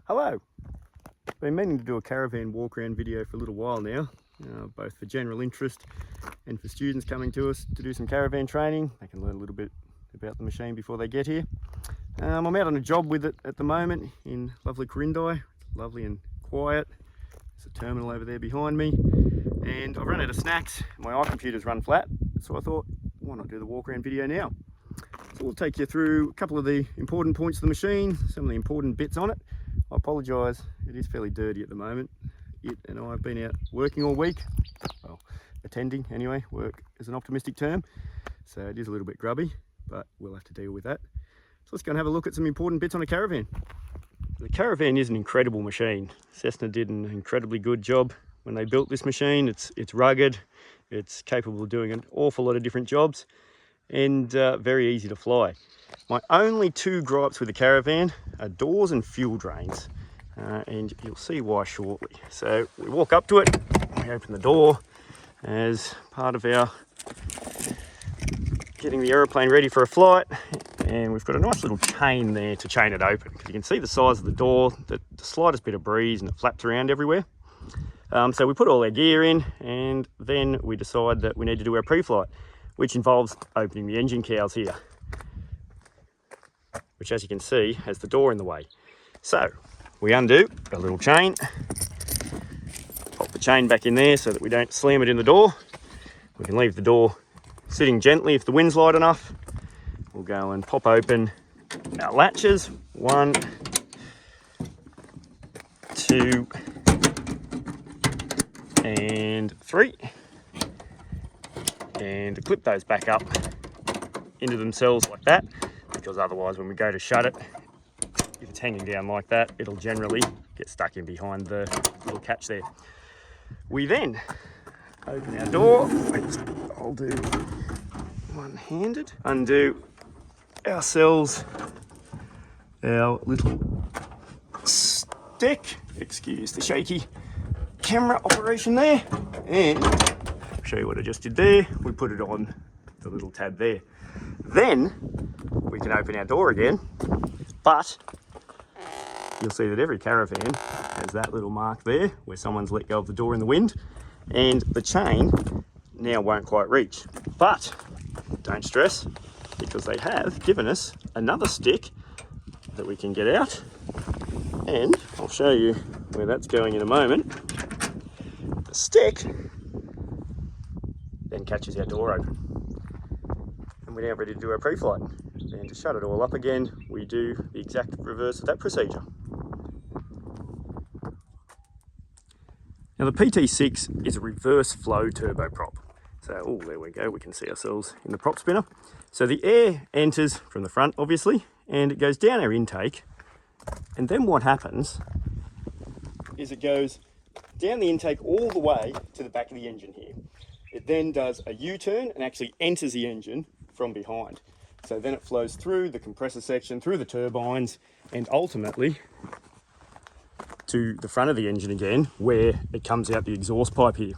Hello. Been meaning to do a caravan walk around video for a little while now, both for general interest and for students coming to us to do some caravan training. They can learn a little bit about the machine before they get here. I'm out on a job with it at the moment in lovely Quirindi. Lovely and quiet. There's a terminal over there behind me, and I've run out of snacks. My iComputer's run flat, so I thought, why not do the walk around video now? So we'll take you through a couple of the important points of the machine, some of the important bits on it. I apologise, it is fairly dirty at the moment. It and I have been out working all week, well, attending anyway. Work is an optimistic term, so it is a little bit grubby, but we'll have to deal with that. So let's go and have a look at some important bits on a Caravan. The Caravan is an incredible machine. Cessna did an incredibly good job when they built this machine. It's rugged, it's capable of doing an awful lot of different jobs, and very easy to fly. My only two gripes with the Caravan are doors and fuel drains, and you'll see why shortly. So we walk up to it, we open the door as part of our getting the aeroplane ready for a flight, and we've got a nice little chain there to chain it open, because you can see the size of the door, the slightest bit of breeze and it flaps around everywhere. So we put all our gear in, and then we decide that we need to do our pre-flight, which involves opening the engine cowls here, which, as you can see, has the door in the way. So we undo a little chain, pop the chain back in there so that we don't slam it in the door. We can leave the door sitting gently if the wind's light enough. We'll go and pop open our latches, 1, 2, and 3, and clip those back up into themselves like that, because otherwise when we go to shut it, if it's hanging down like that, it'll generally get stuck in behind the little catch there. We then open our door, which I'll do one-handed, undo ourselves our little stick, excuse the shaky camera operation there, and I'll show you what I just did there. We put it on the little tab there. Then we can open our door again, but you'll see that every Caravan has that little mark there where someone's let go of the door in the wind, and the chain now won't quite reach. But don't stress, because they have given us another stick that we can get out, and I'll show you where that's going in a moment. The stick then catches our door open, and we're now ready to do our pre-flight. And to shut it all up again, we do the exact reverse of that procedure. Now the PT6 is a reverse flow turboprop. So, oh, there we go, we can see ourselves in the prop spinner. So the air enters from the front, obviously, and it goes down our intake. And then what happens is it goes down the intake all the way to the back of the engine here. It then does a U-turn and actually enters the engine from behind. So then it flows through the compressor section, through the turbines, and ultimately to the front of the engine again, where it comes out the exhaust pipe here.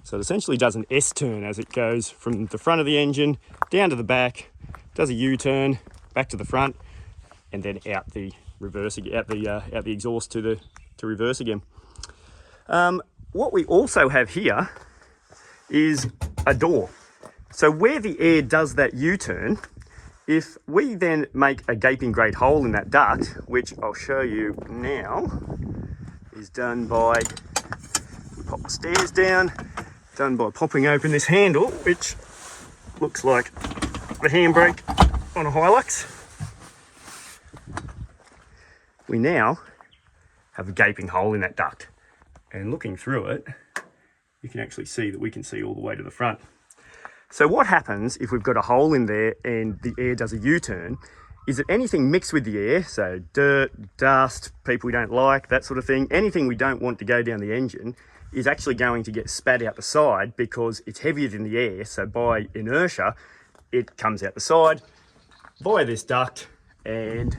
So it essentially does an S-turn as it goes from the front of the engine down to the back, does a U-turn, back to the front, and then out the reverse, out the exhaust to reverse again. What we also have here is a door. So where the air does that U-turn, if we then make a gaping great hole in that duct, which I'll show you now, is done by, pop the stairs down, done by popping open this handle, which looks like the handbrake on a Hilux. We now have a gaping hole in that duct, and looking through it, you can actually see that we can see all the way to the front. So what happens if we've got a hole in there and the air does a U-turn is that anything mixed with the air, so dirt, dust, people we don't like, that sort of thing, anything we don't want to go down the engine is actually going to get spat out the side because it's heavier than the air. So by inertia, it comes out the side via this duct and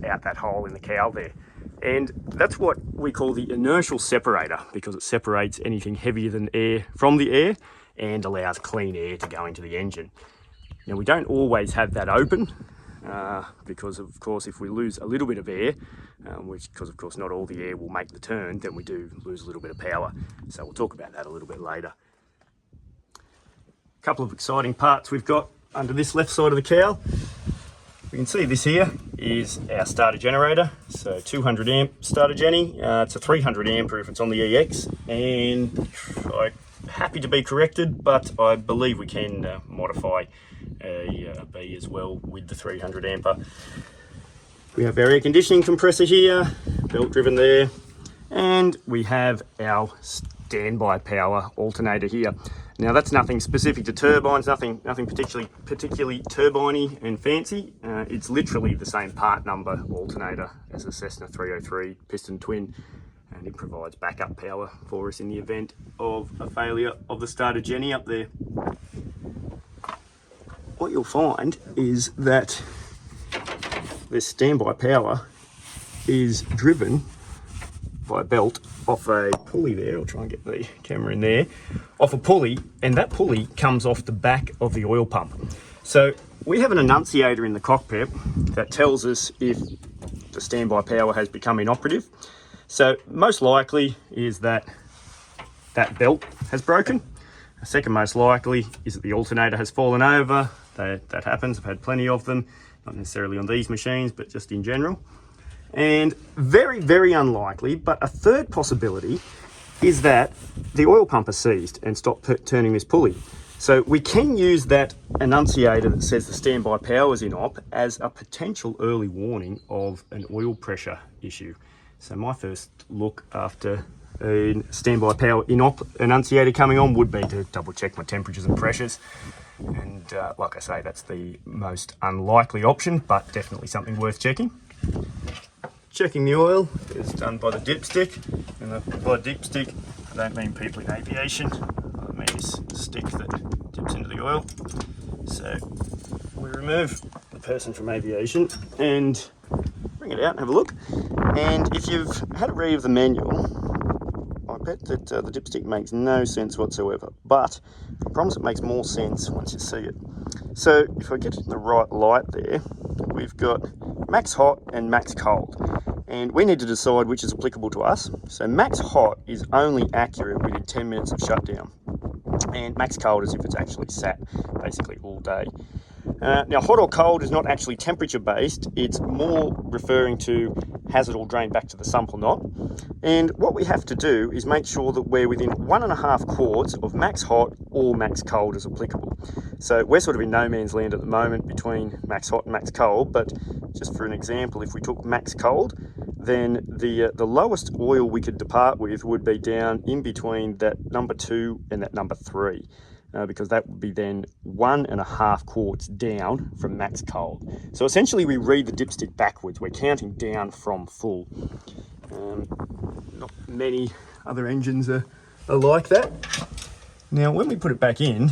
out that hole in the cowl there. And that's what we call the inertial separator, because it separates anything heavier than air from the air and allows clean air to go into the engine. Now we don't always have that open, because of course if we lose a little bit of air, because of course not all the air will make the turn, then we do lose a little bit of power. So we'll talk about that a little bit later. A couple of exciting parts we've got under this left side of the cowl. We can see this here is our starter generator, so 200 amp starter Jenny. It's a 300 amp if it's on the EX, and I'm happy to be corrected, but I believe we can modify a B as well with the 300 ampere. We have our air conditioning compressor here, belt driven there, and we have our standby power alternator here. Now that's nothing specific to turbines, nothing particularly turbine-y and fancy. It's literally the same part number alternator as the Cessna 303 piston twin, and it provides backup power for us in the event of a failure of the starter Jenny up there. What you'll find is that this standby power is driven by a belt off a pulley there. I'll try and get the camera in there. Off a pulley, and that pulley comes off the back of the oil pump. So we have an annunciator in the cockpit that tells us if the standby power has become inoperative. So most likely is that that belt has broken. The second most likely is that the alternator has fallen over. That happens. I've had plenty of them, not necessarily on these machines, but just in general. And very, very unlikely, but a third possibility is that the oil pump has seized and stopped turning this pulley. So we can use that annunciator that says the standby power is inop as a potential early warning of an oil pressure issue. So my first look after a standby power inop annunciator coming on would be to double check my temperatures and pressures. And like I say, that's the most unlikely option, but definitely something worth checking. Checking the oil is done by the dipstick, and by dipstick I don't mean people in aviation, I mean this stick that dips into the oil. So we remove the person from aviation and bring it out and have a look. And if you've had a read of the manual, I bet that the dipstick makes no sense whatsoever, but I promise it makes more sense once you see it. So if I get it in the right light there, we've got max hot and max cold, and we need to decide which is applicable to us. So max hot is only accurate within 10 minutes of shutdown, and max cold is if it's actually sat basically all day. Now hot or cold is not actually temperature based, it's more referring to has it all drained back to the sump or not. And what we have to do is make sure that we're within 1.5 quarts of max hot or max cold as applicable. So we're sort of in no man's land at the moment between max hot and max cold, but just for an example, if we took max cold, then the lowest oil we could depart with would be down in between that number 2 and that number 3. Because that would be then 1.5 quarts down from max cold. So essentially we read the dipstick backwards. We're counting down from full. Not many other engines are like that. Now when we put it back in,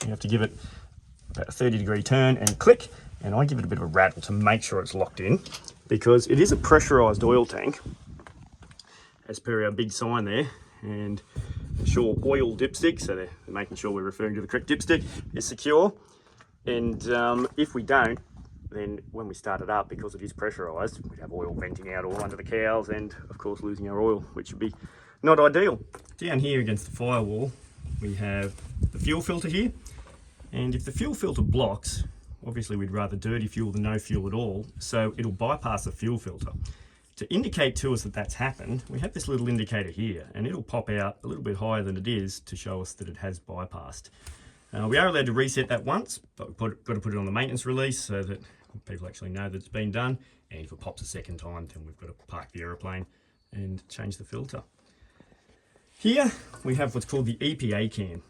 you have to give it about a 30-degree turn and click, and I give it a bit of a rattle to make sure it's locked in, because it is a pressurized oil tank, as per our big sign there, and ensure oil dipstick, so they're making sure we're referring to the correct dipstick, is secure. And if we don't, then when we start it up, because it is pressurized, we'd have oil venting out all under the cowls and of course losing our oil, which would be not ideal. Down here against the firewall, we have the fuel filter here. And if the fuel filter blocks, obviously we'd rather dirty fuel than no fuel at all, so it'll bypass the fuel filter. To indicate to us that that's happened, we have this little indicator here, and it'll pop out a little bit higher than it is to show us that it has bypassed. We are allowed to reset that once, but we've got to put it on the maintenance release so that people actually know that it's been done. And if it pops a second time, then we've got to park the aeroplane and change the filter. Here we have what's called the EPA can.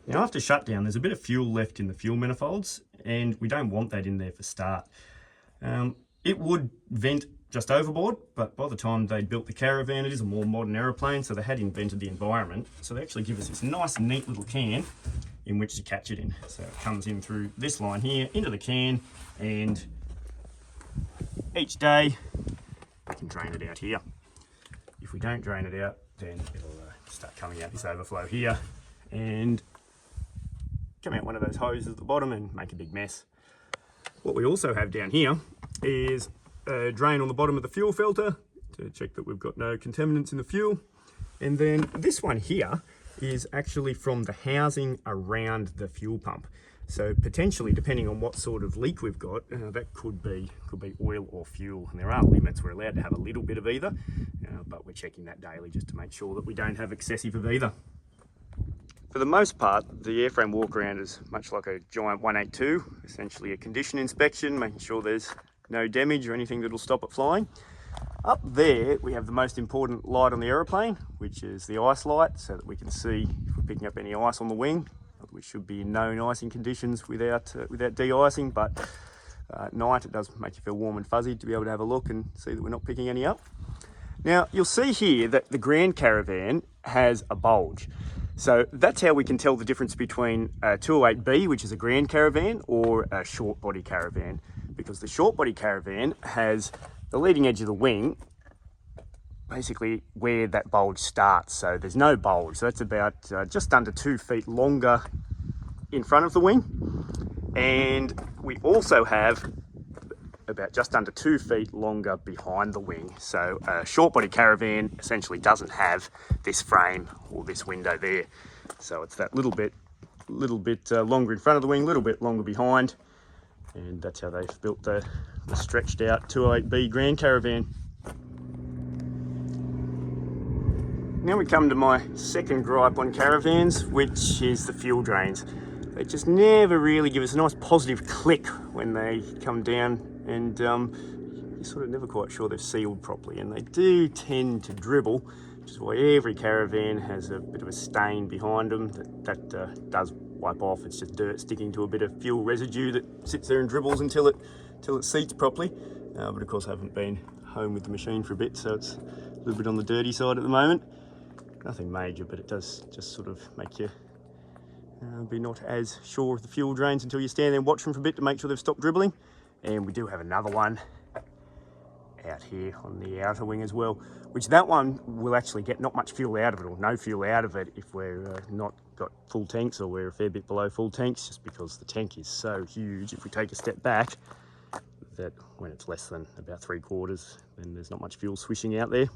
Now after shutdown, there's a bit of fuel left in the fuel manifolds, and we don't want that in there for start. It would vent just overboard, but by the time they built the Caravan, it is a more modern aeroplane, so they had invented the environment. So they actually give us this nice, neat little can in which to catch it in. So it comes in through this line here, into the can, and each day we can drain it out here. If we don't drain it out, then it'll start coming out this overflow here and come out one of those hoses at the bottom and make a big mess. What we also have down here is a drain on the bottom of the fuel filter to check that we've got no contaminants in the fuel. And then this one here is actually from the housing around the fuel pump. So potentially, depending on what sort of leak we've got, that could be oil or fuel. And there are limits. We're allowed to have a little bit of either, but we're checking that daily just to make sure that we don't have excessive of either. For the most part, the airframe walk-around is much like a giant 182, essentially a condition inspection, making sure there's no damage or anything that'll stop it flying. Up there, we have the most important light on the aeroplane, which is the ice light, so that we can see if we're picking up any ice on the wing. We should be in known icing conditions without de-icing, but at night it does make you feel warm and fuzzy to be able to have a look and see that we're not picking any up. Now, you'll see here that the Grand Caravan has a bulge. So that's how we can tell the difference between a 208B, which is a Grand Caravan, or a short body Caravan, because the short body Caravan has the leading edge of the wing basically where that bulge starts. So there's no bulge. So that's about just under 2 feet longer in front of the wing. And we also have about just under 2 feet longer behind the wing. So a short body Caravan essentially doesn't have this frame or this window there. So it's that little bit longer in front of the wing, a little bit longer behind. And that's how they've built the stretched out 208B Grand Caravan. Now we come to my second gripe on caravans, which is the fuel drains. They just never really give us a nice positive click when they come down, and you're sort of never quite sure they've sealed properly, and they do tend to dribble, which is why every Caravan has a bit of a stain behind them that does wipe off. It's just dirt sticking to a bit of fuel residue that sits there and dribbles until it seats properly. But of course I haven't been home with the machine for a bit, so it's a little bit on the dirty side at the moment. Nothing major, but it does just sort of make you be not as sure of the fuel drains until you stand there and watch them for a bit to make sure they've stopped dribbling. And we do have another one out here on the outer wing as well, which that one will actually get not much fuel out of it, or no fuel out of it, if we're not got full tanks, or we're a fair bit below full tanks, just because the tank is so huge. If we take a step back, that when it's less than about 3/4, then there's not much fuel swishing out there.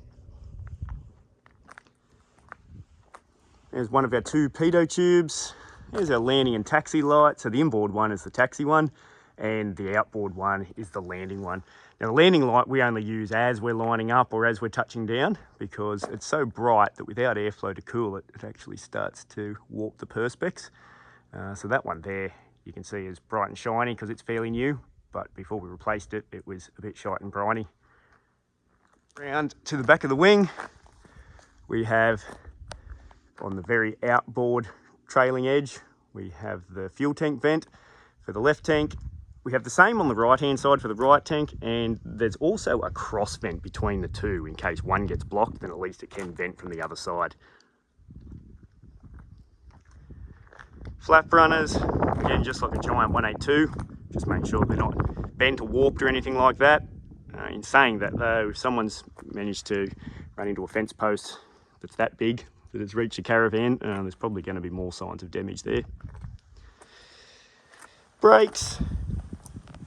There's one of our 2 pitot tubes. There's our landing and taxi light. So the inboard one is the taxi one, and the outboard one is the landing one. Now the landing light we only use as we're lining up or as we're touching down, because it's so bright that without airflow to cool it, it actually starts to warp the perspex. So that one there, you can see is bright and shiny because it's fairly new, but before we replaced it, it was a bit shite and briny. Round to the back of the wing, we have, on the very outboard trailing edge, we have the fuel tank vent for the left tank. We have the same on the right hand side for the right tank, and there's also a cross vent between the two in case one gets blocked, then at least it can vent from the other side. Flap runners, again just like a giant 182, just make sure they're not bent or warped or anything like that. In saying that though, if someone's managed to run into a fence post that's that big that it's reached a Caravan, there's probably going to be more signs of damage there. Brakes,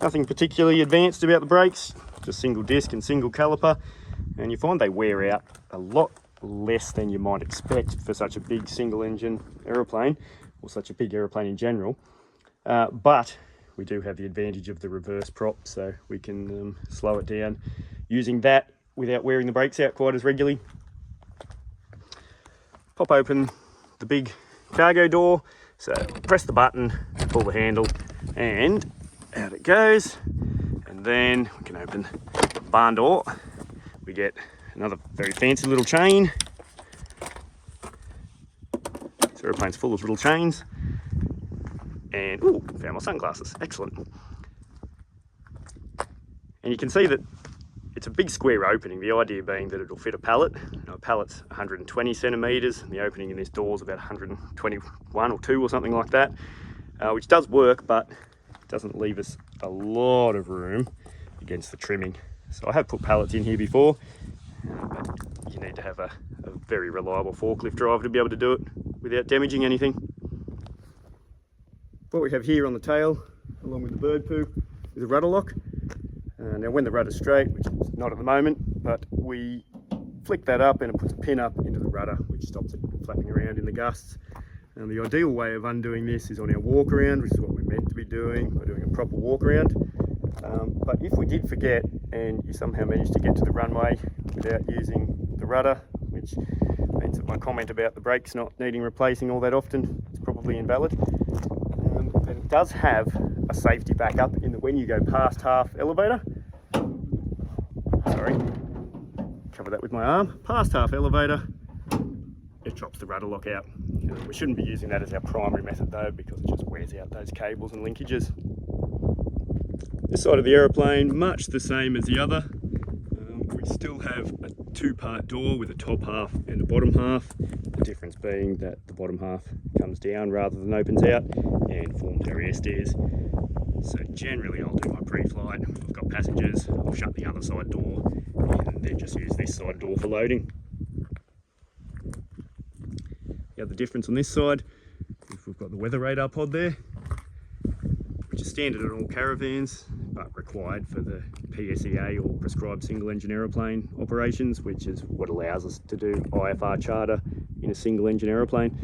nothing particularly advanced about the brakes, just single disc and single caliper, and you find they wear out a lot less than you might expect for such a big single engine aeroplane, or such a big aeroplane in general. But we do have the advantage of the reverse prop, so we can slow it down using that without wearing the brakes out quite as regularly. Pop open the big cargo door, so press the button, pull the handle, and out it goes. And then we can open the barn door. We get another very fancy little chain. This aeroplane's full of little chains. And, ooh, found my sunglasses, excellent. And you can see that it's a big square opening, the idea being that it'll fit a pallet. A pallet's 120 centimetres, and the opening in this door is about 121 or 2 or something like that, which does work, but doesn't leave us a lot of room against the trimming. So I have put pallets in here before, but you need to have a very reliable forklift driver to be able to do it without damaging anything. What we have here on the tail, along with the bird poo, with a rudder lock. Now when the rudder's straight, which is not at the moment, but we flick that up and it puts a pin up into the rudder, which stops it flapping around in the gusts. And the ideal way of undoing this is on our walk around, which is what we're meant to be doing. We're doing a proper walk around. But if we did forget and you somehow managed to get to the runway without using the rudder, which means that my comment about the brakes not needing replacing all that often is probably invalid, then it does have a safety backup in that when you go past half elevator, sorry, cover that with my arm, past half elevator, it drops the rudder lock out. We shouldn't be using that as our primary method though, because it just wears out those cables and linkages. This side of the aeroplane, much the same as the other. We still have a two-part door with a top half and a bottom half. The difference being that the bottom half comes down rather than opens out and forms our air stairs. So generally I'll do my pre-flight, I've got passengers, I'll shut the other side door and then just use this side door for loading. The other difference on this side, if we've got the weather radar pod there, which is standard on all caravans, but required for the PSEA or prescribed single engine aeroplane operations, which is what allows us to do IFR charter in a single engine aeroplane.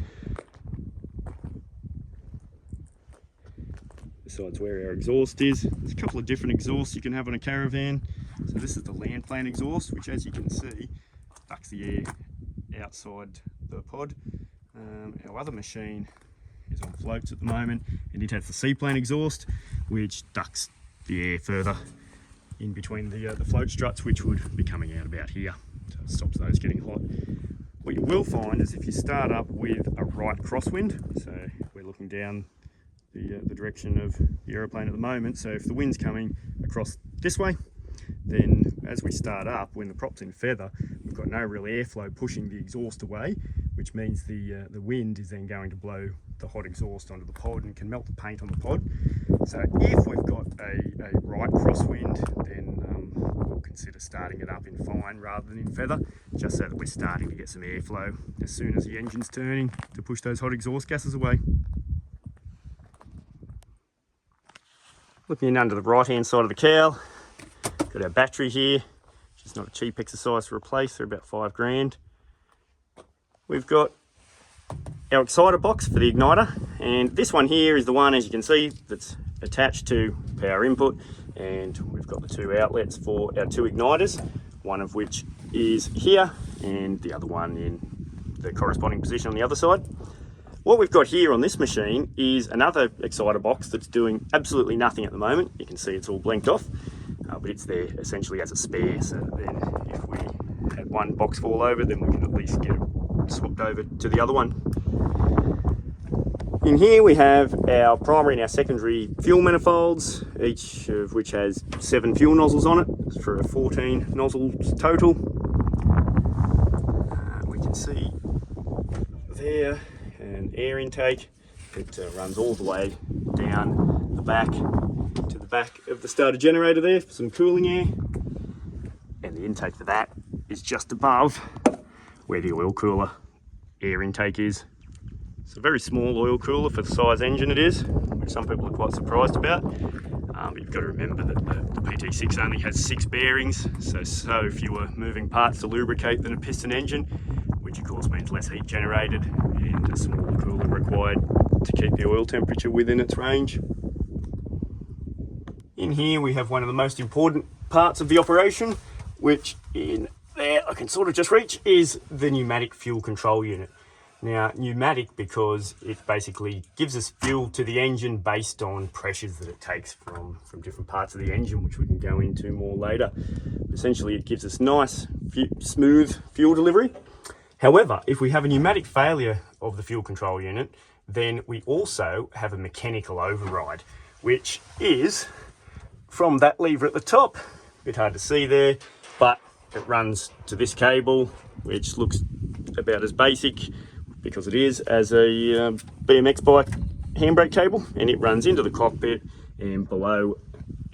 This side's where our exhaust is. There's a couple of different exhausts you can have on a caravan. So this is the land plane exhaust, which as you can see, ducts the air outside the pod. Our other machine is on floats at the moment, and it has the seaplane exhaust, which ducts the air further in between the float struts, which would be coming out about here, so it stops those getting hot. What you will find is if you start up with a right crosswind, so we're looking down the direction of the aeroplane at the moment, so if the wind's coming across this way, then as we start up, when the prop's in feather, we've got no real airflow pushing the exhaust away, which means the wind is then going to blow the hot exhaust onto the pod and can melt the paint on the pod. So if we've got a right crosswind, then we'll consider starting it up in fine rather than in feather, just so that we're starting to get some airflow as soon as the engine's turning to push those hot exhaust gases away. Looking in under the right hand side of the cowl, got our battery here, which is not a cheap exercise to replace, they're about $5 grand. We've got our exciter box for the igniter, and this one here is the one, as you can see, that's attached to power input, and we've got the two outlets for our two igniters, one of which is here and the other one in the corresponding position on the other side. What we've got here on this machine is another exciter box that's doing absolutely nothing at the moment. You can see it's all blinked off, but it's there essentially as a spare, so that then if we had one box fall over, then we can at least get it swapped over to the other one. In here we have our primary and our secondary fuel manifolds, each of which has 7 fuel nozzles on it for a 14 nozzles total. We can see there an air intake. It runs all the way down the back to the back of the starter generator there for some cooling air, and the intake for that is just above where the oil cooler air intake is. It's a very small oil cooler for the size engine it is, which some people are quite surprised about. But you've got to remember that the PT6 only has 6 bearings, so fewer moving parts to lubricate than a piston engine, which of course means less heat generated and a smaller cooler required to keep the oil temperature within its range. In here we have one of the most important parts of the operation, which in there I can sort of just reach, is the pneumatic fuel control unit. Now, pneumatic because it basically gives us fuel to the engine based on pressures that it takes from different parts of the engine, which we can go into more later. Essentially, it gives us nice, smooth fuel delivery. However, if we have a pneumatic failure of the fuel control unit, then we also have a mechanical override, which is from that lever at the top. A bit hard to see there, but it runs to this cable, which looks about as basic, because it is, as a BMX bike handbrake cable, and it runs into the cockpit, and below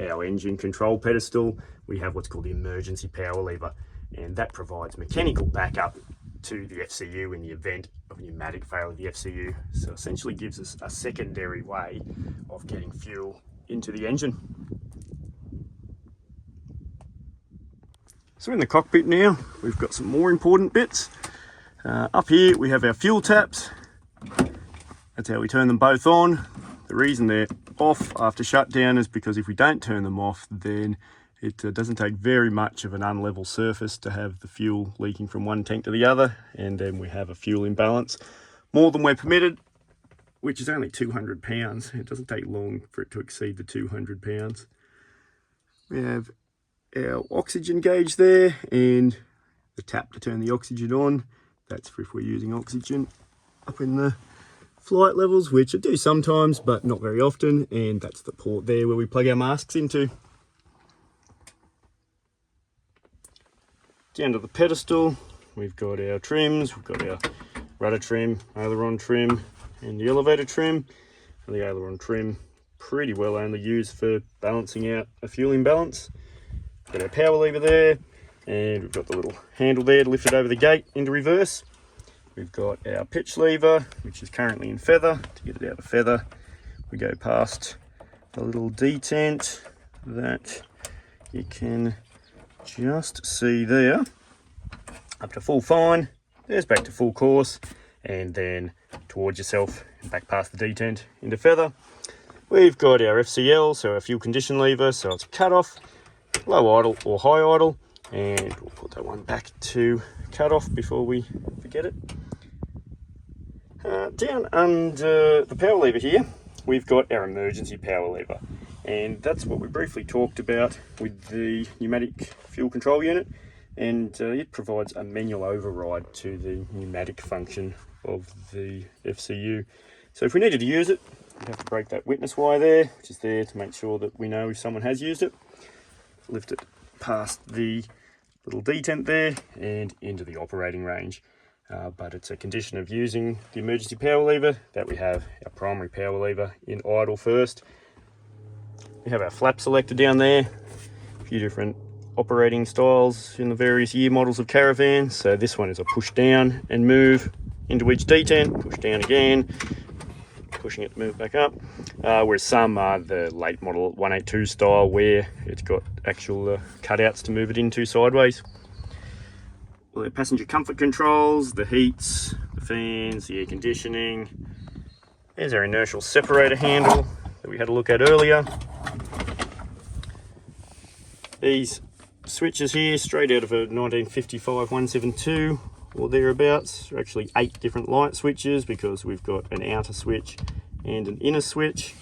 our engine control pedestal we have what's called the emergency power lever, and that provides mechanical backup to the FCU in the event of a pneumatic failure of the FCU. So essentially gives us a secondary way of getting fuel into the engine. So in the cockpit now, we've got some more important bits. Up here we have our fuel taps. That's how we turn them both on. The reason they're off after shutdown is because if we don't turn them off, then it doesn't take very much of an unlevel surface to have the fuel leaking from one tank to the other, and then we have a fuel imbalance more than we're permitted, which is only 200 pounds. It doesn't take long for it to exceed the 200 pounds. We have our oxygen gauge there and the tap to turn the oxygen on. That's for if we're using oxygen up in the flight levels, which I do sometimes, but not very often. And that's the port there where we plug our masks into. Down to the pedestal, we've got our trims. We've got our rudder trim, aileron trim, and the elevator trim. And the aileron trim pretty well only used for balancing out a fuel imbalance. Got our power lever there, and we've got the little handle there to lift it over the gate into reverse. We've got our pitch lever, which is currently in feather. To get it out of feather, we go past a little detent that you can just see there. Up to full fine, there's back to full course, and then towards yourself and back past the detent into feather. We've got our FCL, so our fuel condition lever, so it's cut off, low idle or high idle, and we'll put that one back to cut off before we forget it. Down under the power lever here, we've got our emergency power lever, and that's what we briefly talked about with the pneumatic fuel control unit, and it provides a manual override to the pneumatic function of the FCU. So if we needed to use it, we'd have to break that witness wire there, which is there to make sure that we know if someone has used it. Lift it past the little detent there and into the operating range. But it's a condition of using the emergency power lever that we have our primary power lever in idle first. We have our flap selector down there, a few different operating styles in the various year models of Caravan. So this one is a push down and move into each detent, push down again, pushing it to move back up, whereas some are the late model 182 style where it's got actual cutouts to move it into sideways. Well, the passenger comfort controls, the heats, the fans, the air conditioning. There's our inertial separator handle that we had a look at earlier. These switches here, straight out of a 1955 172 or thereabouts, are actually 8 different light switches because we've got an outer switch and an inner switch.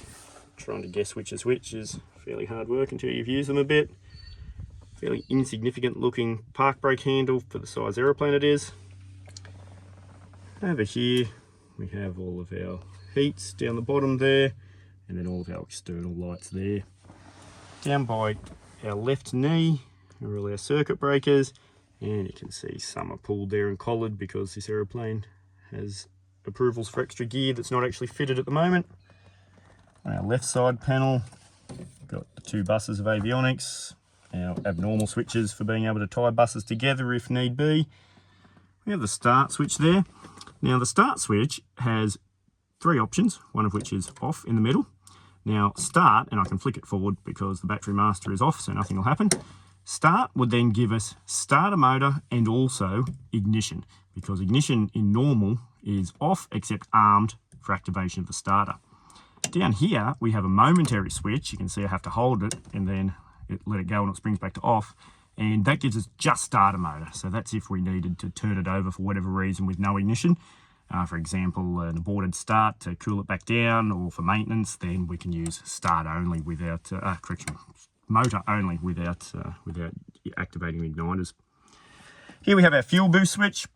Trying to guess which is which is fairly hard work until you've used them a bit. Fairly insignificant looking park brake handle for the size aeroplane it is. Over here we have all of our heats down the bottom there, and then all of our external lights there. Down by our left knee are all our circuit breakers, and you can see some are pulled there and collared because this aeroplane has approvals for extra gear that's not actually fitted at the moment. On our left side panel, we've got the 2 buses of avionics, our abnormal switches for being able to tie buses together if need be. We have the start switch there. Now the start switch has 3 options, one of which is off in the middle. Now start, and I can flick it forward because the battery master is off so nothing will happen. Start would then give us starter motor and also ignition, because ignition in normal is off except armed for activation of the starter. Down here we have a momentary switch. You can see I have to hold it and then let it go and it springs back to off, and that gives us just starter motor. So that's if we needed to turn it over for whatever reason with no ignition. For example, an aborted start to cool it back down, or for maintenance, then we can use start only without, motor only without activating the igniters. Here we have our fuel boost switch.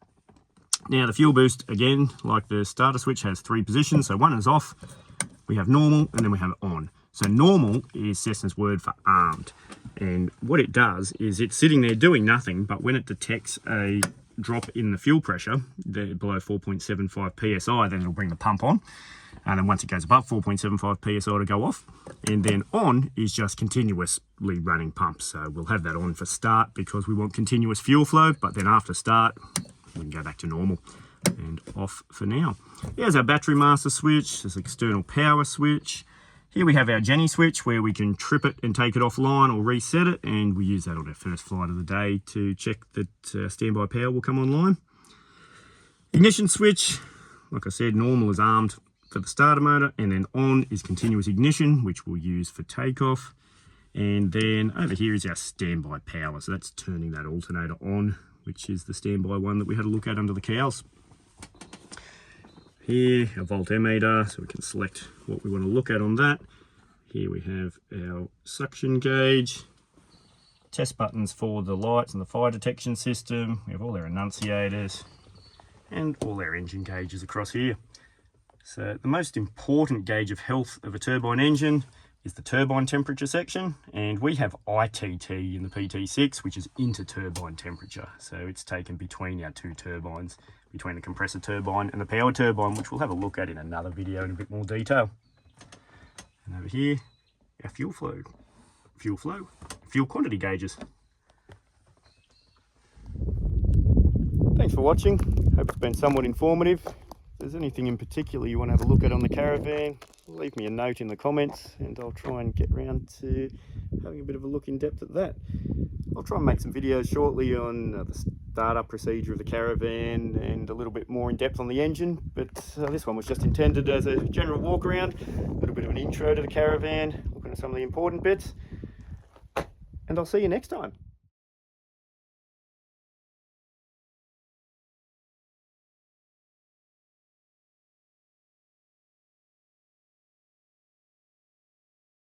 Now the fuel boost, again, like the starter switch, has 3 positions. So one is off, we have normal, and then we have on. So normal is Cessna's word for armed. And what it does is it's sitting there doing nothing, but when it detects a drop in the fuel pressure below 4.75 psi, then it'll bring the pump on. And then once it goes above 4.75 psi, it'll go off. And then on is just continuously running pumps. So we'll have that on for start because we want continuous fuel flow, but then after start, we can go back to normal. And off for now. Here's our battery master switch, this external power switch. Here we have our Jenny switch where we can trip it and take it offline or reset it, and we use that on our first flight of the day to check that standby power will come online. Ignition switch, like I said, normal is armed for the starter motor, and then on is continuous ignition, which we'll use for takeoff. And then over here is our standby power, so that's turning that alternator on, which is the standby one that we had a look at under the cows. Here, our voltmeter, so we can select what we want to look at on that. Here we have our suction gauge, test buttons for the lights and the fire detection system. We have all our annunciators and all our engine gauges across here. So the most important gauge of health of a turbine engine is the turbine temperature section, and we have ITT in the PT6, which is inter-turbine temperature. So it's taken between our two turbines, between the compressor turbine and the power turbine, which we'll have a look at in another video in a bit more detail. And over here, our fuel quantity gauges. Thanks for watching. Hope it's been somewhat informative. If there's anything in particular you want to have a look at on the Caravan, leave me a note in the comments and I'll try and get around to having a bit of a look in depth at that. I'll try and make some videos shortly on the startup procedure of the Caravan and a little bit more in depth on the engine, but this one was just intended as a general walk around, a little bit of an intro to the Caravan, looking at some of the important bits, and I'll see you next time.